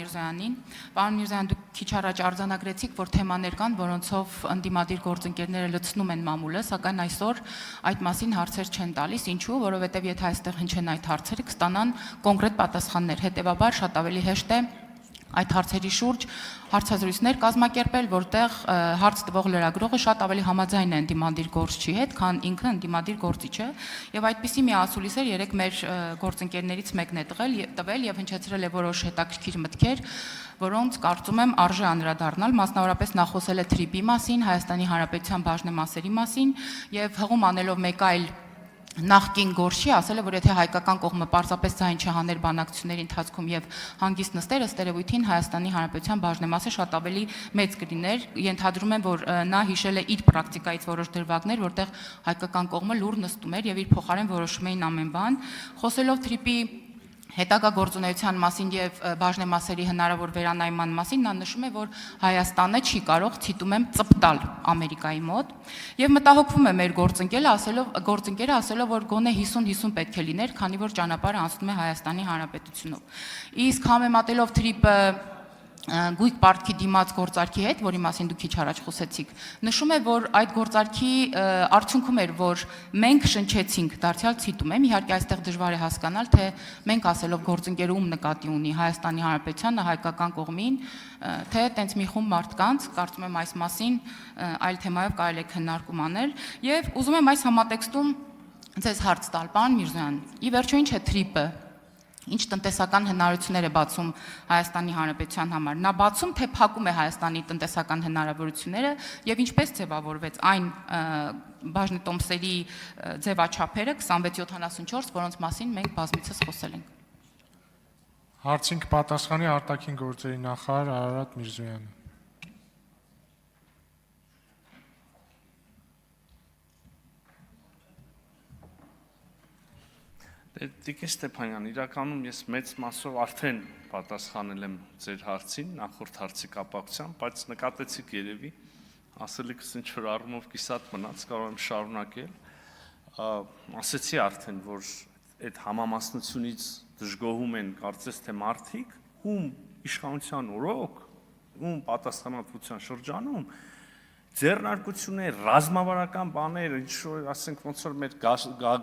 Միրզոյանին։ Պարոն Միրզոյան, դուք քիչ առաջ արձանագրեցիք, որ թեմաներ կան, որոնցով ընդդիմադիր գործընկերները լցնում են մամուլը, սակայն այսօր այդ մասին հարցեր չեն տալիս, ինչու, որովհետև եթե այստեղ հնչեն այդ հարցերը, կստանան կոնկրետ պատասխաններ, հետևաբար շատ ավելի հեշտ է այդ հարցերի շուրջ հարցազրույցներ կազմակերպել, որտեղ հարց տվող լրագրողը շատ ավելի համաձայն է ընդդիմադիր գործչի հետ, քան ինքը ընդդիմադիր գործիչը, եւ այդպիսի մի ասուլիսեր երեք մեր գործընկերներից մեկն է տվել եւ հնչեցրել է որոշ հետաքրքիր մտքեր, որոնց կարծում եմ արժե անդրադառնալ, մասնավորապես նա խոսել է թրիպի մասին, Հայաստանի Հանրապետության բաժնեմասերի մասին եւ հղում անելով մեկ այլ նախկին գործի ասել է, որ եթե հայկական կողմը պարզապես ձայն չհաներ բանակցությունների ընթացքում եւ հանգիստ նստեր, ըստ երևույթին Հայաստանի Հանրապետության բաժնեմասը շատ ավելի մեծ կլիներ, ենթադրում եմ, որ նա հիշել է իր պրակտիկայից որոշ դրվագներ, որտեղ հայկական կողմը լուր նստում էր եւ իր փոխարեն որոշում էին ամեն բան, խոսելով թրիպի հետագա գործունեության մասին եւ բաժնեմասերի հնարավոր վերանայման մասին նա նշում է, որ Հայաստանը չի կարող, ցիտում եմ, ծպտալ Ամերիկայի մոտ եւ մտահոգվում է մեր գործընկերը ասելով, որ գոնե 50-50 պետք է լիներ, քանի որ ճանապարհը անցնում է Հայաստանի Հանրապետությունով։ Իսկ համեմատելով թրիպը գույք պարտքի դիմաց գործարքի հետ, որի մասին դուք քիչ առաջ խոսեցիք, նշում է, որ այդ գործարքի արդյունքում էր, որ մենք շնչեցինք, դարձյալ ցիտում եմ, իհարկե այստեղ դժվար է հասկանալ, թե մենք ասելով գործընկերը ում նկատի ունի Հայաստանի Հանրապետությանը, հայկական կողմին, թե տենց մի խումբ մարդկանց, կարծում եմ այս մասին այլ թեմայով կարելի է քննարկում անել, եւ ուզում եմ այս համատեքստում ձեզ հարց տալ, պարոն Միրզոյան, ի վերջո ինչ է թրիպը, ինչ տնտեսական հնարավորություններ է բացում Հայաստանի Հանրապետության համար, նա բացում թե փակում է Հայաստանի տնտեսական հնարավորությունները եւ ինչպես ձևավորվեց այն բաժնետոմսերի ձևաչափերը 2674, որոնց մասին մենք բազմիցս խոսել ենք։ Հարցին կպատասխանի արտաքին գործերի նախարար Արարատ Միրզոյանը։ Տիկին Ստեփանյան, իրականում ես մեծ մասով արդեն պատասխանել եմ ձեր հարցին, նախորդ հարցի կապակցությամբ, բայց նկատեցիք երևի, ասելիքս ինչ-որ առումով կիսատ մնաց, կարող եմ շարունակել, ասեցի արդեն, որ այդ համամասնությունից դժգոհում են կարծես թե մարդիկ, ում իշխանության օրոք, ում պատասխանատվության շրջանում ձեռնարկություններ, ռազմավարական բաներ, ինչ-որ ասենք ոնց որ մեր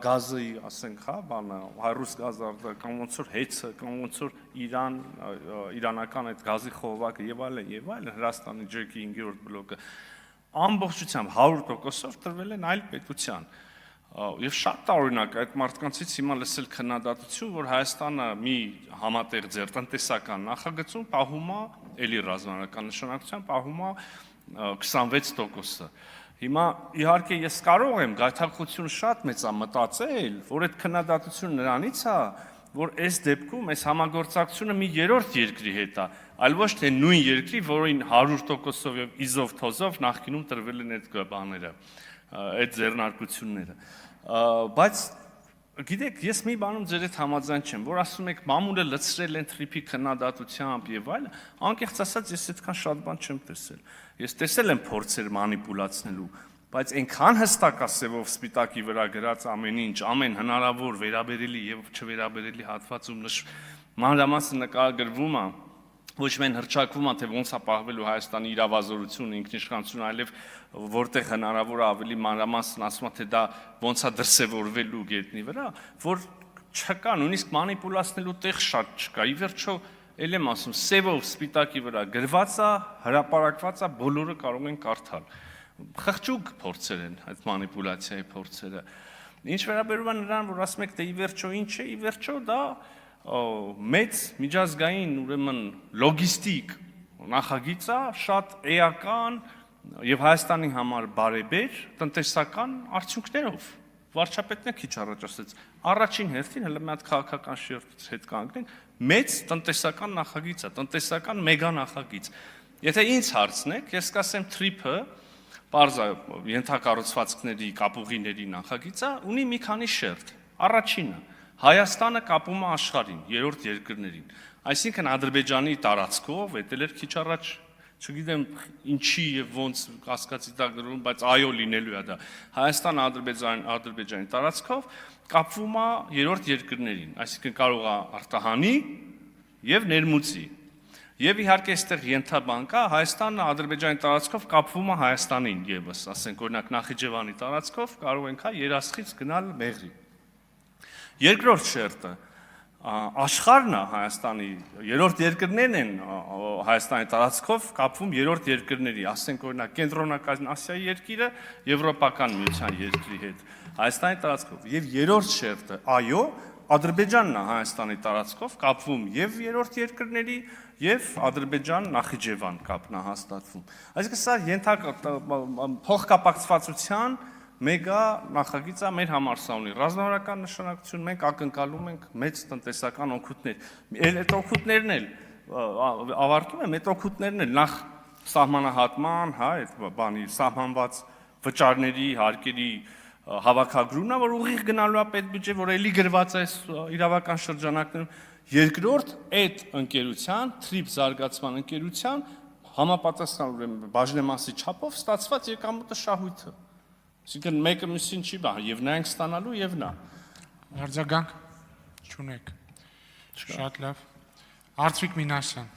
գազի, ասենք, հա, բանը, հայրուս գազը, կամ ոնց որ հեծը, կամ ոնց որ իրանական այդ գազի խողովակը եւ այլն, Հրաստանի ջրքի 5-րդ բլոկը ամբողջությամբ 100%-ով տրվել են այլ պետության։ Եվ շատ տարօրինակ այդ մարդկանցից հիմա լսել քննադատություն, որ Հայաստանը մի համատեղ տնտեսական նախագծում պահում է էլի ռազմավարական նշանակության, պահում է 26%-ը։ Հիմա իհարկե ես կարող եմ գայթակղությունը շատ մեծ է մտածել, որ այդ քննադատությունը նրանից է, որ այս դեպքում այս համագործակցությունը մի երրորդ երկրի հետ է, այլ ոչ թե նույն երկրի, որին 100%-ով եւ իզով թոզով նախկինում տրվել են այդ բաները, այդ ձեռնարկությունները։ Բայց գիտեք, ես մի բանում ձեր հետ համաձայն չեմ, որ ասում եք մամուլը լցրել են թրիփի քննադատությամբ եւ այլն, անկեղծ ասած ես այդքան շատ բան չեմ տեսել։ Ես տեսել եմ փորձեր մանիպուլացնելու, բայց այնքան հստակ է սևով սպիտակի վրա գրած ամեն ինչ, ամեն հնարավոր վերաբերելի եւ չվերաբերելի հատվածում մանրամասն նկարագրվում է, ոչ միայն հրճակվում է, թե ոնց է պահվելու Հայաստանի իրավազորությունը, ինքնիշխանությունը, այլև որտեղ հնարավոր է ավելի մանրամասն ասում է, թե դա ոնց է դրսևորվելու գետնի վրա, որ չկա, նույնիսկ մանիպուլացնելու տեղ շատ չկա։ Ի վերջո, ել եմ ասում, սևով սպիտակի վրա գրված է, հրապարակված է, բոլորը կարող են կարդալ։ Խղճուկ փորձեր են այդ մանիպուլյացիայի փորձերը։ Ինչ վերաբերում է նրան, որ ասում եք, թե ի վերջո ինչ է, ի վերջո դա մեծ միջազգային ուրեմն լոգիստիկ նախագիծ է, շատ էական եւ Հայաստանի համար բարեբեր տնտեսական արդյունքներով։ Վարչապետն է քիչ առաջ ասեց, առաջին հերթին հələ մի հատ քաղաքական շերտից հետ կանգնենք, մեծ տնտեսական նախագիծ է, տնտեսական մեգա նախագիծ։ Եթե ինձ հարցնեք, ես կասեմ թրիփը բարձր ենթակառուցվածքների, կապուղիների նախագիծը ունի մի քանի շերտ։ Առաջինը Հայաստանը կապում է աշխարհին, երրորդ երկրներին։ Այսինքն Ադրբեջանի տարածքով, էդ էլ էր քիչ առաջ, չգիտեմ ինչի եւ ոնց կասկածի տակ դրվում, բայց այո լինելու է դա։ Հայաստան-Ադրբեջանի տարածքով կապվում է երրորդ երկրներին, այսինքն կարող է արտահանի եւ ներմուծի։ Եվ իհարկե այստեղ ենթաբան կա, Հայաստանը Ադրբեջանի տարածքով կապվում է Հայաստանին եւս, ասենք օրինակ Նախիջևանի տարածքով կարող ենք Երասխից գնալ Մեղրի։ Երկրորդ շերտը աշխարհն է Հայաստանի, երրորդ երկրներն են Հայաստանի տարածքով կապվում երրորդ երկրների, ասենք օրինակ Կենտրոնական Ասիայի երկիրը Եվրոպական միության երկրի հետ Հայաստանի տարածքով։ Եվ երրորդ շերտը, այո, Ադրբեջանն է Հայաստանի տարածքով կապվում եւ երրորդ երկրների եւ Ադրբեջան-Նախիջևան կապն է հաստատվում։ Այսինքն սա փոխկապակցվածության մեգա նախագիծ է մեր համար սա ունի ռազմավարական նշանակություն, մենք ակնկալում ենք մեծ տնտեսական օգուտներ։ Այդ օգուտներն էլ ավարտում եմ, այդ օգուտներն էլ նախ սահմանահատման, հա, այդ բանի սահմանված վճարների, հարկերի հավաքագրումն է, որ ուղիղ գնալու է պետբյուջե, որ էլի գրված է իրավական շրջանակներում, երկրորդ այդ ընկերության, թրիփ զարգացման ընկերության համապատասխան ուրեմն բաժնեմասի չափով ստացված եկամուտը շահույթը։ Այսինքն մեկը մյուսին չի բան, եւ նա ենք ստանալու եւ նա։ Արձագանք չունեք։ Շատ լավ։ Արծվիկ Մինասյան։